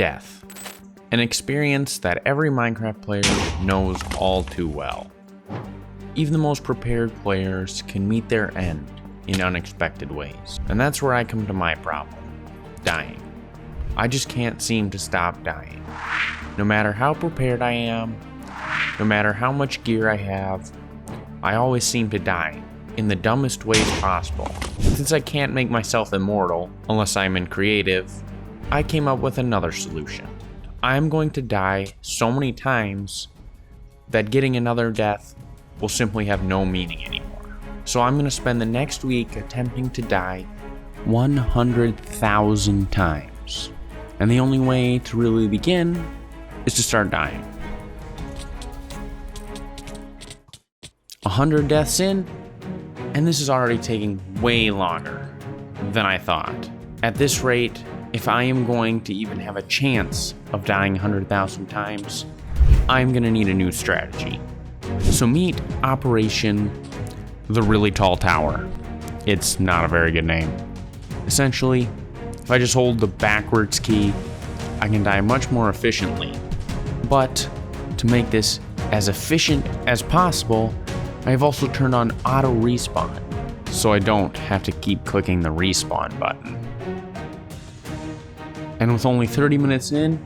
Death, an experience that every Minecraft player knows all too well. Even the most prepared players can meet their end in unexpected ways. And that's where I come to my problem: dying. I just can't seem to stop dying. No matter how prepared I am, no matter how much gear I have, I always seem to die in the dumbest ways possible. Since I can't make myself immortal unless I'm in creative, I came up with another solution. I'm going to die so many times that getting another death will simply have no meaning anymore. So I'm going to spend the next week attempting to die 100,000 times. And the only way to really begin is to start dying. 100 deaths in, and this is already taking way longer than I thought. At this rate, if I am going to even have a chance of dying 100,000 times, I'm going to need a new strategy. So meet Operation the Really Tall Tower. It's not a very good name. Essentially, if I just hold the backwards key, I can die much more efficiently. But to make this as efficient as possible, I have also turned on auto respawn, so I don't have to keep clicking the respawn button. And with only 30 minutes in,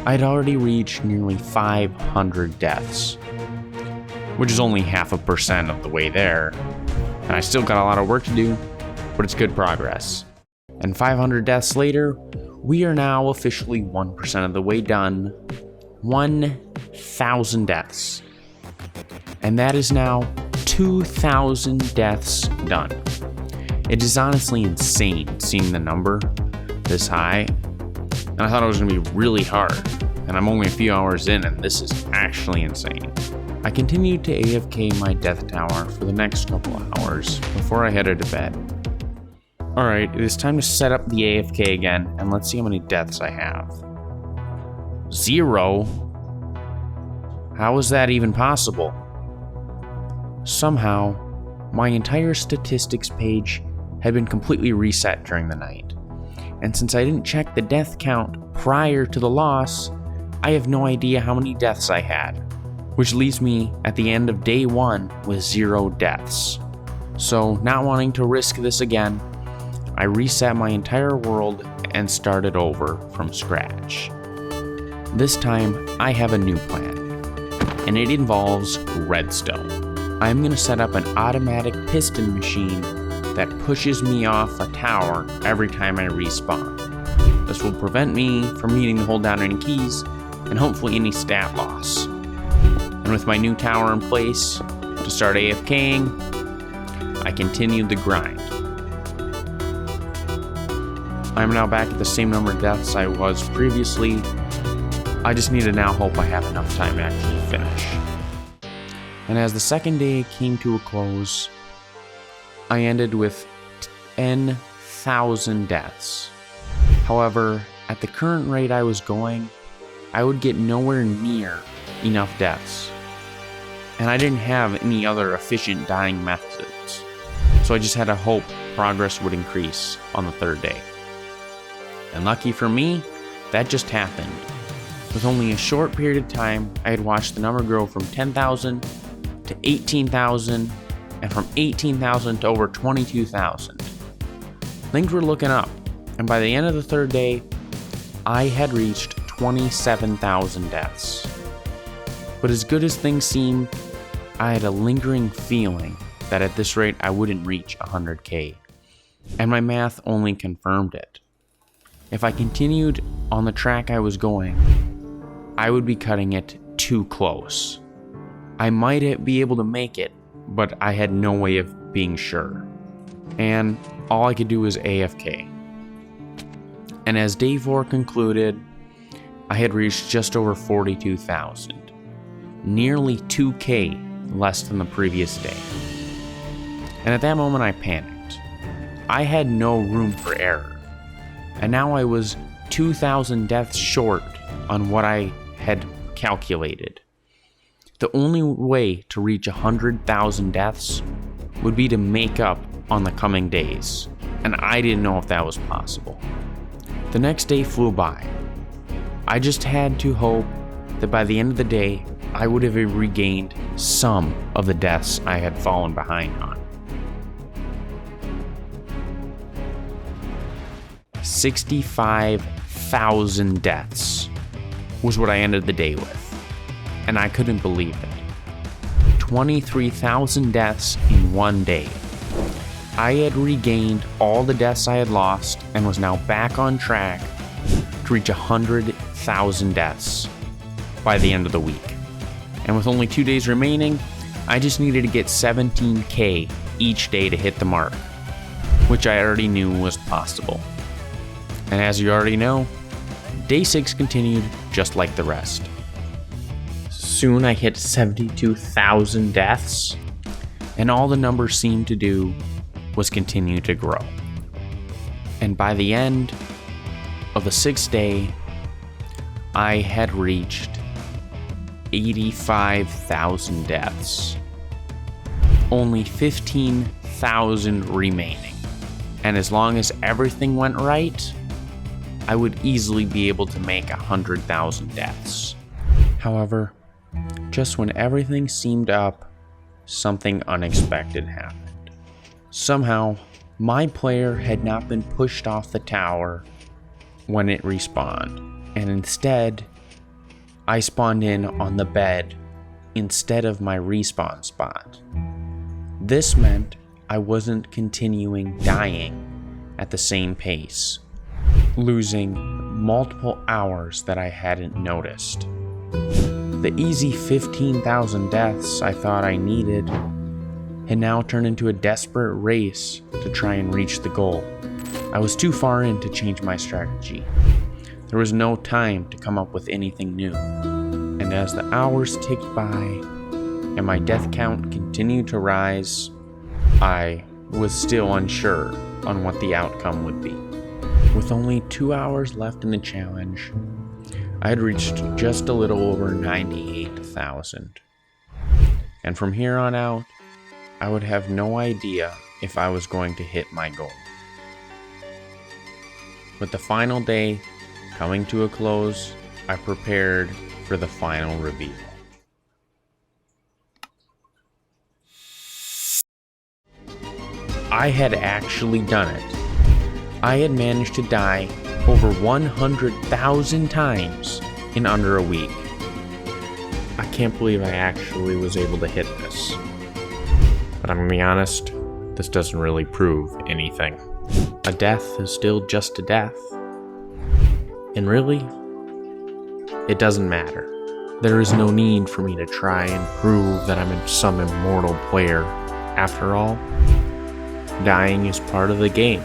I'd already reached nearly 500 deaths, which is only 0.5% of the way there, and I still got a lot of work to do, but it's good progress. And 500 deaths later, we are now officially 1% of the way done. 1,000 deaths. And that is now 2,000 deaths done. It is honestly insane seeing the number this high, and I thought it was going to be really hard, and I'm only a few hours in, and this is actually insane. I continued to AFK my death tower for the next couple of hours before I headed to bed. Alright, it is time to set up the AFK again, and let's see how many deaths I have. 0? How is that even possible? Somehow, my entire statistics page had been completely reset during the night. And since I didn't check the death count prior to the loss, I have no idea how many deaths I had, which leaves me at the end of day 1 with 0 deaths. So, not wanting to risk this again, I reset my entire world and started over from scratch. This time, I have a new plan, and it involves redstone. I'm going to set up an automatic piston machine that pushes me off a tower every time I respawn. This will prevent me from needing to hold down any keys and hopefully any stat loss. And with my new tower in place to start AFKing, I continued the grind. I'm now back at the same number of deaths I was previously. I just need to now hope I have enough time to actually finish. And as the second day came to a close, I ended with 10,000 deaths. However, at the current rate I was going, I would get nowhere near enough deaths. And I didn't have any other efficient dying methods, so I just had to hope progress would increase on the third day. And lucky for me, that just happened. With only a short period of time, I had watched the number grow from 10,000 to 18,000, and from 18,000 to over 22,000. Things were looking up, and by the end of the third day, I had reached 27,000 deaths. But as good as things seemed, I had a lingering feeling that at this rate I wouldn't reach 100k, and my math only confirmed it. If I continued on the track I was going, I would be cutting it too close. I might be able to make it, but I had no way of being sure. And all I could do was AFK. And as day 4 concluded, I had reached just over 42,000. Nearly 2k less than the previous day. And at that moment I panicked. I had no room for error. And now I was 2,000 deaths short on what I had calculated. The only way to reach 100,000 deaths would be to make up on the coming days, and I didn't know if that was possible. The next day flew by. I just had to hope that by the end of the day, I would have regained some of the deaths I had fallen behind on. 65,000 deaths was what I ended the day with, and I couldn't believe it. 23,000 deaths in one day. I had regained all the deaths I had lost and was now back on track to reach 100,000 deaths by the end of the week. And with only 2 days remaining, I just needed to get 17K each day to hit the mark, which I already knew was possible. And as you already know, day 6 continued just like the rest. Soon I hit 72,000 deaths, and all the numbers seemed to do was continue to grow. And by the end of the 6th day, I had reached 85,000 deaths. Only 15,000 remaining. And as long as everything went right, I would easily be able to make 100,000 deaths. However, just when everything seemed up, something unexpected happened. Somehow, my player had not been pushed off the tower when it respawned, and instead, I spawned in on the bed instead of my respawn spot. This meant I wasn't continuing dying at the same pace, losing multiple hours that I hadn't noticed. The easy 15,000 deaths I thought I needed had now turned into a desperate race to try and reach the goal. I was too far in to change my strategy. There was no time to come up with anything new. And as the hours ticked by and my death count continued to rise, I was still unsure on what the outcome would be. With only 2 hours left in the challenge, I had reached just a little over 98,000. And from here on out, I would have no idea if I was going to hit my goal. With the final day coming to a close, I prepared for the final reveal. I had actually done it. I had managed to die over 100,000 times in under a week. I can't believe I actually was able to hit this. But I'm gonna be honest, this doesn't really prove anything. A death is still just a death. And really, it doesn't matter. There is no need for me to try and prove that I'm some immortal player. After all, dying is part of the game.